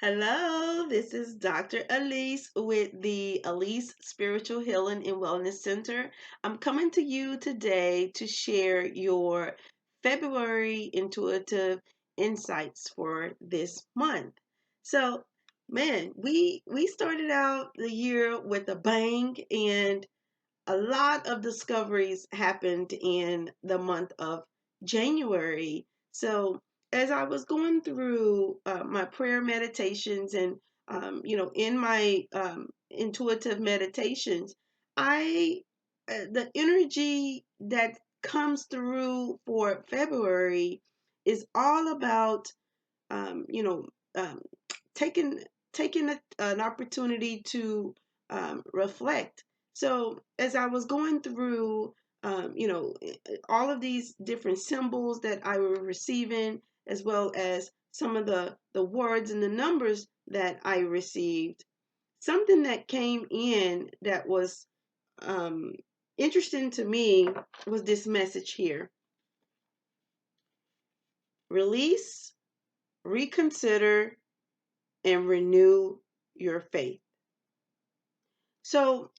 Hello, this is Dr. Alise with the Alise Spiritual Healing and Wellness Center. I'm coming to you today to share your February intuitive insights for this month. So, man, we started out the year with a bang, and a lot of discoveries happened in the month of January. So, as I was going through my prayer meditations and, in my intuitive meditations, the energy that comes through for February is all about, um, you know, um, taking an opportunity to reflect. So as I was going through, all of these different symbols that I was receiving, as well as some of the words and the numbers that I received, something that came in that was um, interesting to me was this message here: release, reconsider, and renew your faith. So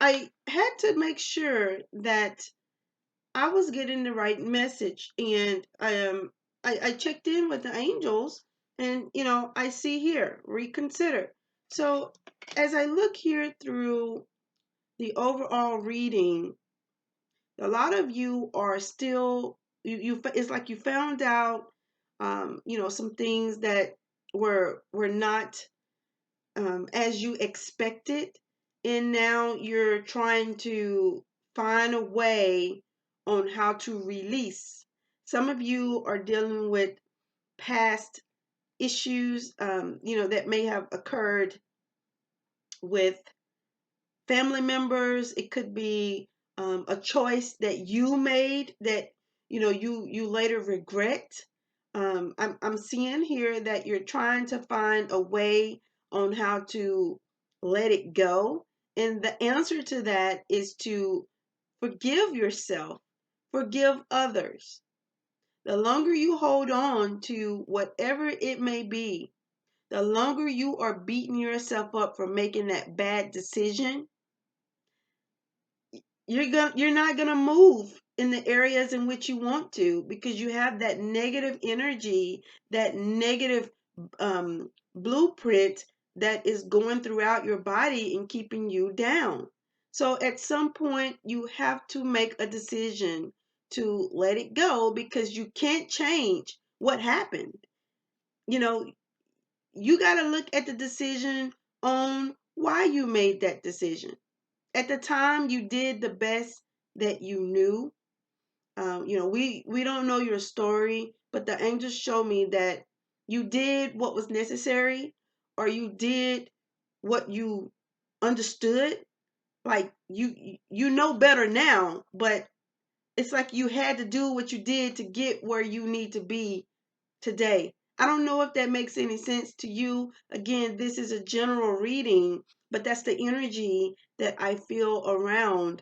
I had to make sure that I was getting the right message, and I checked in with the angels, and I see here reconsider. So as I look here through the overall reading, a lot of you are still it's like you found out some things that were not as you expected, and now you're trying to find a way on how to release. Some of you are dealing with past issues, that may have occurred with family members. It could be a choice that you made that you later regret. I'm seeing here that you're trying to find a way on how to let it go, and the answer to that is to forgive yourself, forgive others. The longer you hold on to whatever it may be, the longer you are beating yourself up for making that bad decision, you're not gonna move in the areas in which you want to, because you have that negative energy, that negative blueprint that is going throughout your body and keeping you down. So at some point you have to make a decision to let it go, because you can't change what happened. You know, you got to look at the decision on why you made that decision. At the time, you did the best that you knew. We don't know your story, but the angels show me that you did what was necessary, or you did what you understood. Like you know better now, but it's like you had to do what you did to get where you need to be today. I don't know if that makes any sense to you. Again, this is a general reading, but that's the energy that I feel around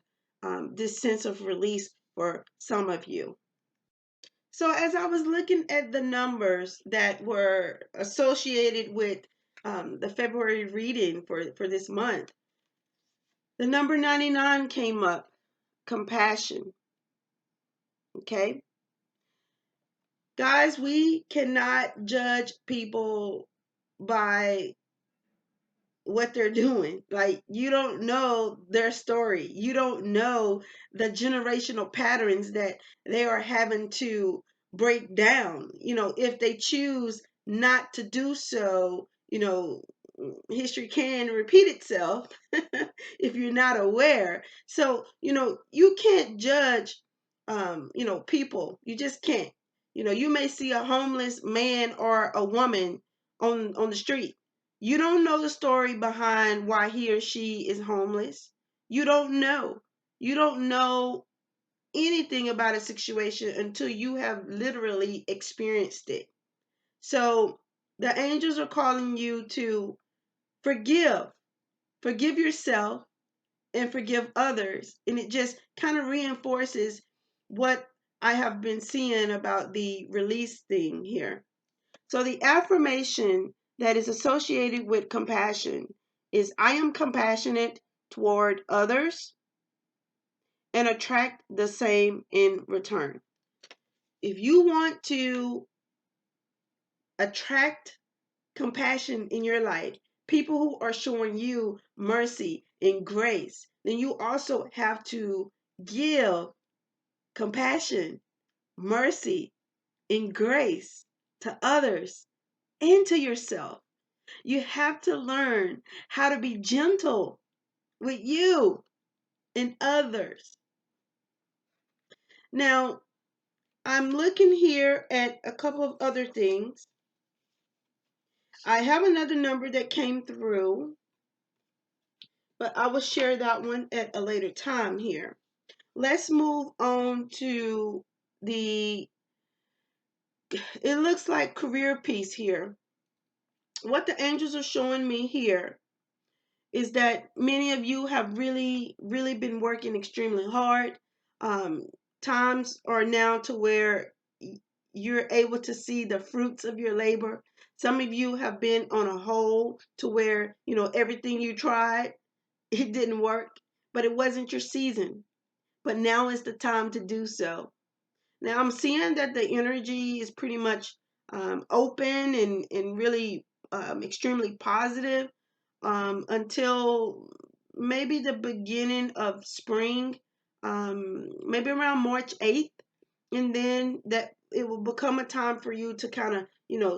this sense of release for some of you. So, as I was looking at the numbers that were associated with the February reading for this month, the number 99 came up: compassion. Okay. Guys, we cannot judge people by what they're doing. Like, you don't know their story. You don't know the generational patterns that they are having to break down. If they choose not to do so, history can repeat itself if you're not aware. So, you can't judge people. You just can't. You may see a homeless man or a woman on the street. You don't know the story behind why he or she is homeless. You don't know. You don't know anything about a situation until you have literally experienced it. So the angels are calling you to forgive. Forgive yourself and forgive others. And it just kind of reinforces what I have been seeing about the release thing here. So the affirmation that is associated with compassion is I am compassionate toward others and attract the same in return. If you want to attract compassion in your life, people who are showing you mercy and grace, then you also have to give compassion, mercy, and grace to others and to yourself. You have to learn how to be gentle with you and others. Now, I'm looking here at a couple of other things. I have another number that came through, but I will share that one at a later time here. Let's move on to it looks like career piece here. What the angels are showing me here is that many of you have really, really been working extremely hard. Um, Times are now to where you're able to see the fruits of your labor. Some of you have been on a hole to where, everything you tried, it didn't work, but it wasn't your season. But now is the time to do so. Now I'm seeing that the energy is pretty much open and really extremely positive until maybe the beginning of spring, maybe around March 8th. And then that it will become a time for you to kind of,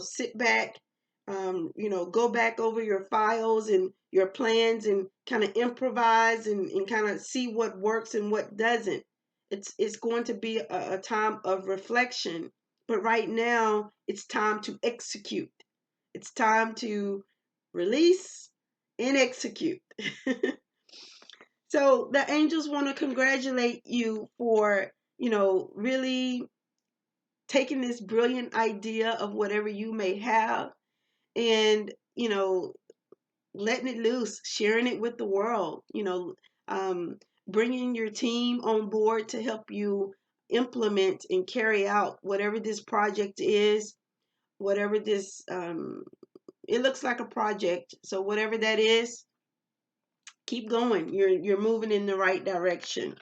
sit back, go back over your files and your plans and kind of improvise and kind of see what works and what doesn't. It's going to be a time of reflection, but right now it's time to execute. It's time to release and execute. So the angels want to congratulate you for, really taking this brilliant idea of whatever you may have and, letting it loose, sharing it with the world, um, bringing your team on board to help you implement and carry out whatever this project is, whatever this, it looks like a project. So whatever that is, keep going. You're moving in the right direction.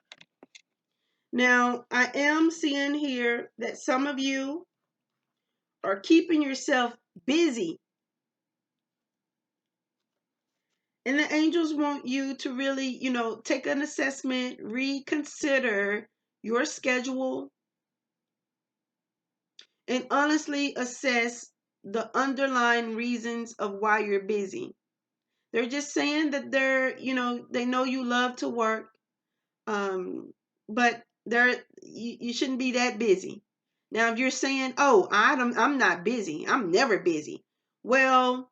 Now, I am seeing here that some of you are keeping yourself busy. And the angels want you to really, take an assessment, reconsider your schedule, and honestly assess the underlying reasons of why you're busy. They're just saying that they know you love to work, but you shouldn't be that busy. Now, if you're saying, "Oh, I'm not busy. I'm never busy," well,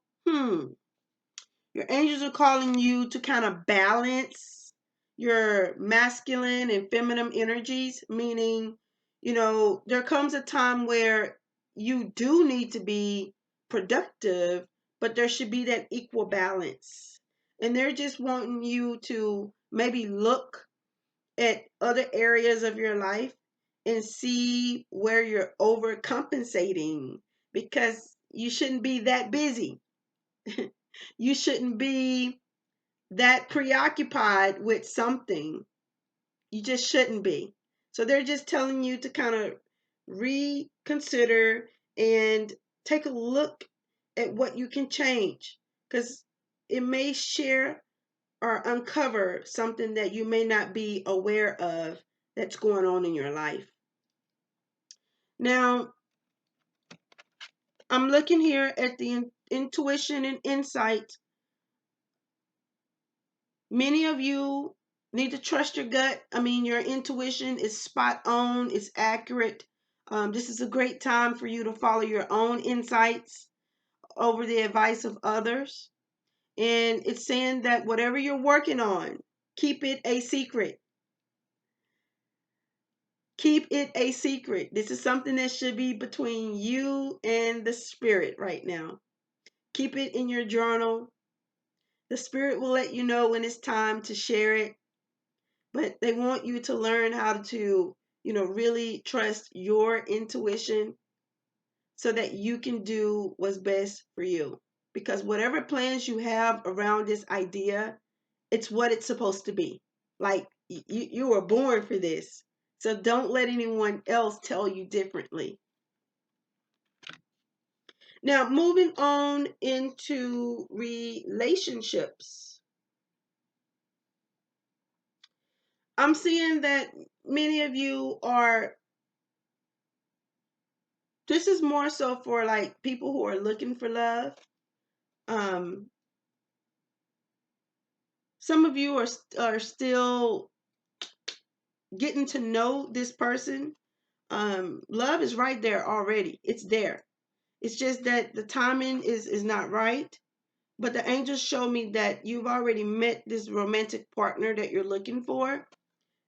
your angels are calling you to kind of balance your masculine and feminine energies, meaning, there comes a time where you do need to be productive, but there should be that equal balance. And they're just wanting you to maybe look at other areas of your life and see where you're overcompensating because you shouldn't be that busy. You shouldn't be that preoccupied with something. You just shouldn't be. So they're just telling you to kind of reconsider and take a look at what you can change because it may share or uncover something that you may not be aware of that's going on in your life. Now, I'm looking here at the intuition and insight. Many of you need to trust your gut. I mean, your intuition is spot on, it's accurate. This is a great time for you to follow your own insights over the advice of others. And it's saying that whatever you're working on, keep it a secret. Keep it a secret. This is something that should be between you and the spirit right now. Keep it in your journal. The spirit will let you know when it's time to share it. But they want you to learn how to, really trust your intuition so that you can do what's best for you. because whatever plans you have around this idea, it's what it's supposed to be. Like you were born for this. So don't let anyone else tell you differently. Now, moving on into relationships. I'm seeing that many of you are, this is more so for like people who are looking for love. Some of you are still getting to know this person. Love is right there already. It's there. It's just that the timing is not right. But the angels show me that you've already met this romantic partner that you're looking for.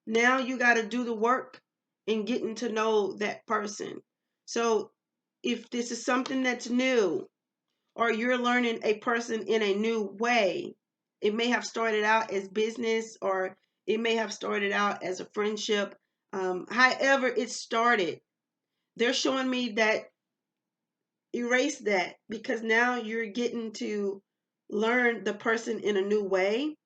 Now you got to do the work in getting to know that person. So if this is something that's new, or you're learning a person in a new way, it may have started out as business, or it may have started out as a friendship. However it started, they're showing me that erase that, because now you're getting to learn the person in a new way,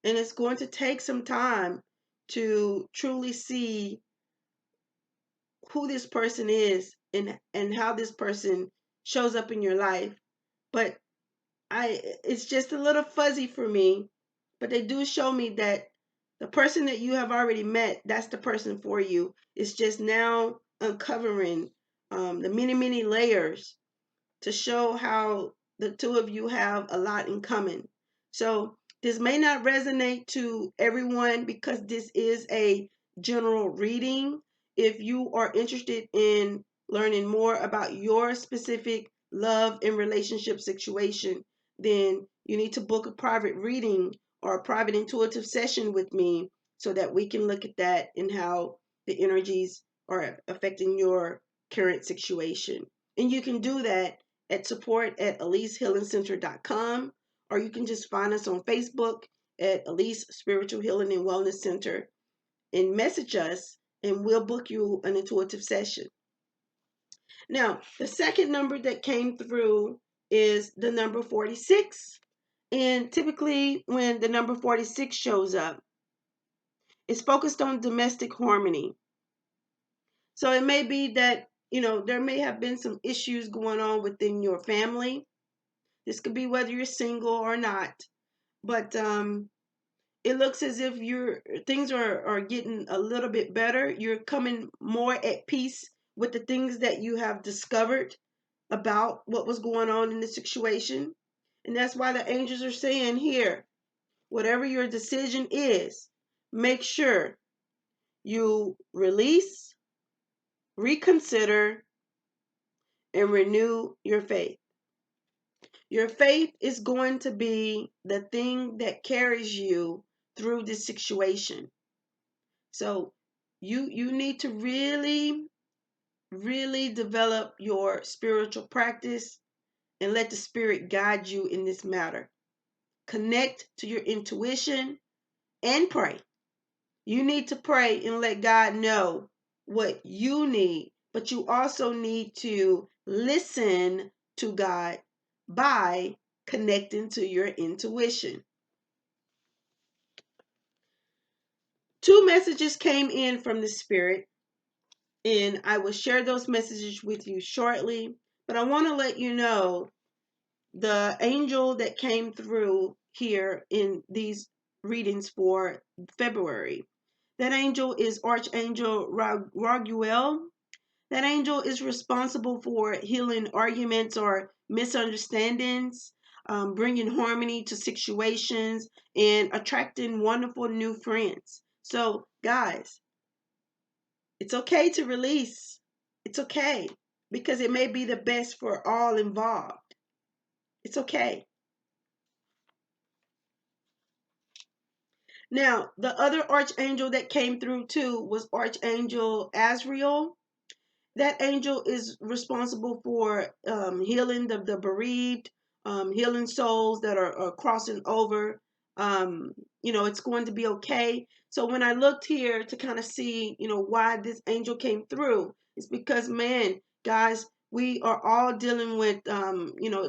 and it's going to take some time to truly see who this person is, and how this person shows up in your life. But it's just a little fuzzy for me, but they do show me that the person that you have already met, that's the person for you. It's just now uncovering the many layers to show how the two of you have a lot in common. So this may not resonate to everyone because this is a general reading. If you are interested in learning more about your specific love and relationship situation, then you need to book a private reading or a private intuitive session with me so that we can look at that and how the energies are affecting your current situation. And you can do that at support@AliseHealingCenter.com, or you can just find us on Facebook at Alise Spiritual Healing and Wellness Center and message us, and we'll book you an intuitive session. Now, the second number that came through is the number 46. And typically, when the number 46 shows up, it's focused on domestic harmony. So it may be that, there may have been some issues going on within your family. This could be whether you're single or not, but it looks as if things are getting a little bit better. You're coming more at peace with the things that you have discovered about what was going on in the situation. And that's why the angels are saying here, whatever your decision is, make sure you release, reconsider, and renew your faith. Your faith is going to be the thing that carries you through this situation. So you need to really develop your spiritual practice and let the spirit guide you in this matter. Connect to your intuition and pray. You need to pray and let God know what you need, but you also need to listen to God by connecting to your intuition. 2 messages came in from the Spirit, and I will share those messages with you shortly. But I want to let you know the angel that came through here in these readings for February. That angel is Archangel Raguel. That angel is responsible for healing arguments or misunderstandings, bringing harmony to situations, and attracting wonderful new friends. So, guys, it's okay to release. It's okay, because it may be the best for all involved. It's okay. Now, the other archangel that came through too was Archangel Azrael. That angel is responsible for healing the bereaved, healing souls that are crossing over. It's going to be okay. So when I looked here to kind of see, why this angel came through, it's because, man, guys, we are all dealing with,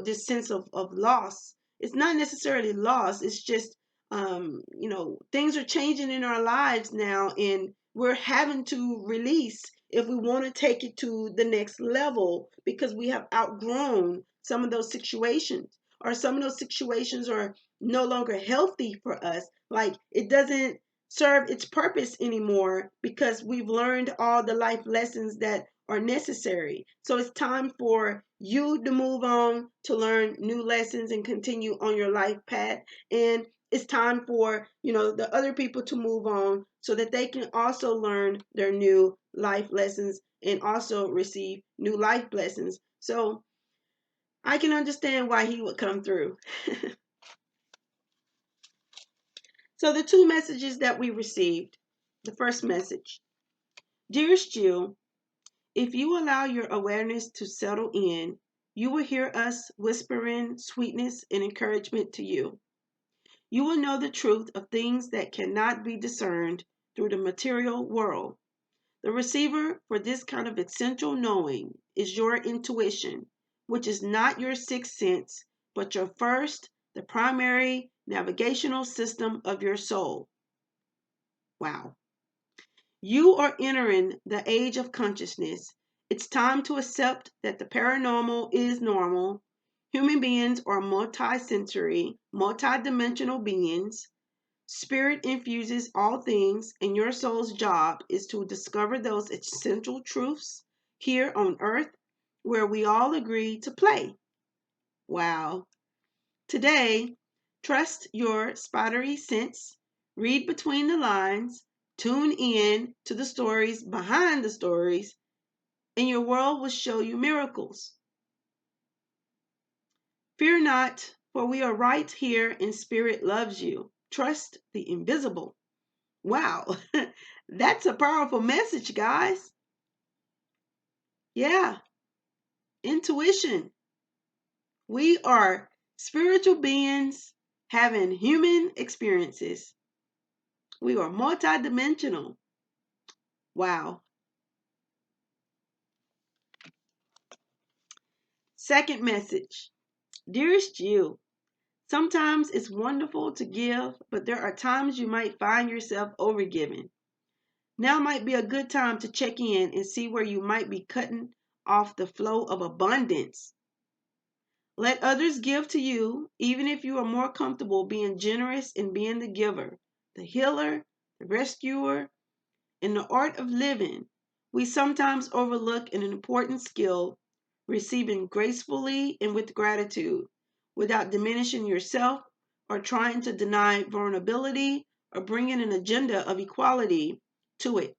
this sense of loss. It's not necessarily loss. It's just, things are changing in our lives now, and we're having to release if we want to take it to the next level, because we have outgrown some of those situations, or some of those situations are no longer healthy for us. Like, it doesn't serve its purpose anymore because we've learned all the life lessons that are necessary. So it's time for you to move on, to learn new lessons and continue on your life path. And it's time for, the other people to move on so that they can also learn their new life lessons and also receive new life lessons. So I can understand why he would come through. So the two messages that we received, the first message: Dearest you, if you allow your awareness to settle in, you will hear us whispering sweetness and encouragement to you. You will know the truth of things that cannot be discerned through the material world. The receiver for this kind of essential knowing is your intuition, which is not your sixth sense, but your first, the primary navigational system of your soul. Wow. You are entering the age of consciousness. It's time to accept that the paranormal is normal. Human beings are multi-sensory, multi-dimensional beings. Spirit infuses all things, and your soul's job is to discover those essential truths here on earth where we all agree to play. Wow. Today, trust your spidery sense, read between the lines, tune in to the stories behind the stories, and your world will show you miracles. Fear not, for we are right here and Spirit loves you. Trust the invisible. Wow, that's a powerful message, guys. Yeah, intuition. We are spiritual beings having human experiences. We are multidimensional. Wow. Second message. Dearest you, sometimes it's wonderful to give, but there are times you might find yourself overgiving. Now might be a good time to check in and see where you might be cutting off the flow of abundance. Let others give to you, even if you are more comfortable being generous and being the giver, the healer, the rescuer. In the art of living, we sometimes overlook an important skill: receiving gracefully and with gratitude, without diminishing yourself or trying to deny vulnerability or bringing an agenda of equality to it.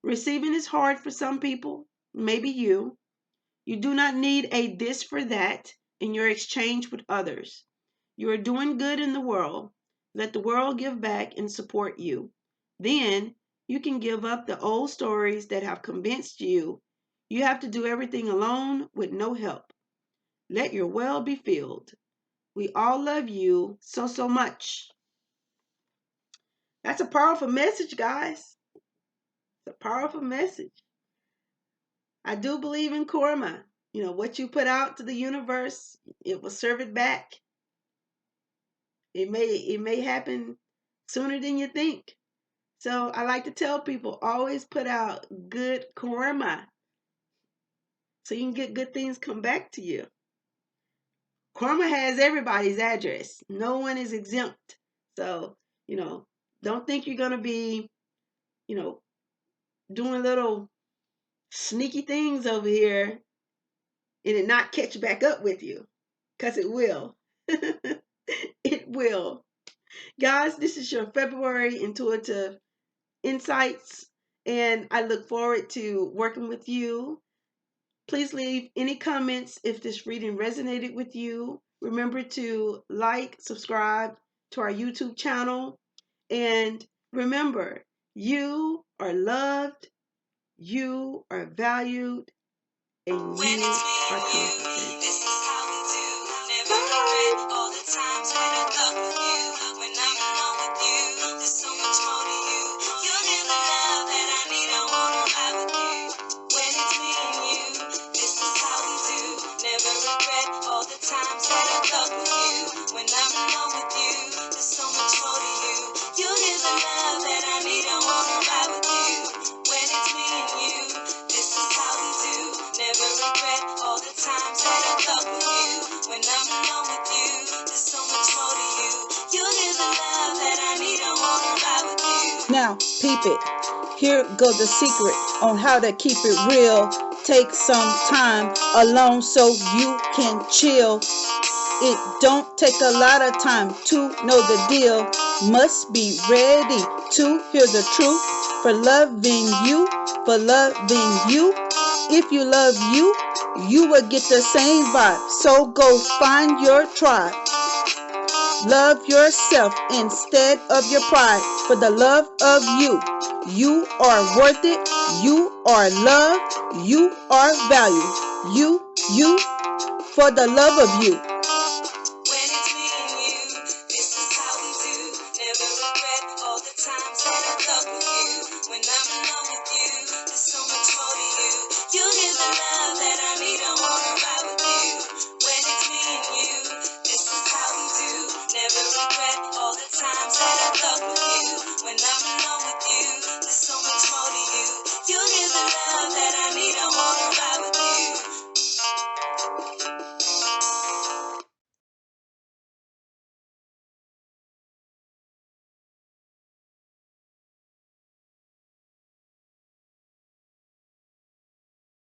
Receiving is hard for some people, maybe you. You do not need a this for that in your exchange with others. You are doing good in the world. Let the world give back and support you. Then you can give up the old stories that have convinced you you have to do everything alone with no help. Let your well be filled. We all love you so, so much. That's a powerful message, guys. It's a powerful message. I do believe in karma. What you put out to the universe, it will serve it back. It may happen sooner than you think. So I like to tell people, always put out good karma so you can get good things come back to you. Karma has everybody's address. No one is exempt. So, don't think you're going to be, doing little sneaky things over here and it not catch back up with you, because it will. It will. Guys, this is your February intuitive insights, and I look forward to working with you. Please leave any comments if this reading resonated with you. Remember to like, subscribe to our YouTube channel, and remember, you are loved, you are valued, and you are confident. This is how we do. Never regret all the times when I thought with you. When I'm alone with you, there's so much more to you. You'll give the love that I need, I wanna ride with you. When it's me and you, this is how Now, peep it. Here goes the secret on how to keep it real. Take some time alone so you can chill. It don't take a lot of time to know the deal. Must be ready to hear the truth. For loving you, for loving you. If you love you, you will get the same vibe. So go find your tribe. Love yourself instead of your pride. For the love of you. You are worth it. You are loved. You are valued. You, for the love of you. When it's me and you, this is how we do. Never regret all the times that I thought with you. When I'm alone with you, there's so much more to you. You give the love that I need, I wanna ride with you. When it's me and you, this is how we do. Never regret all the times that I thought with you. When I'm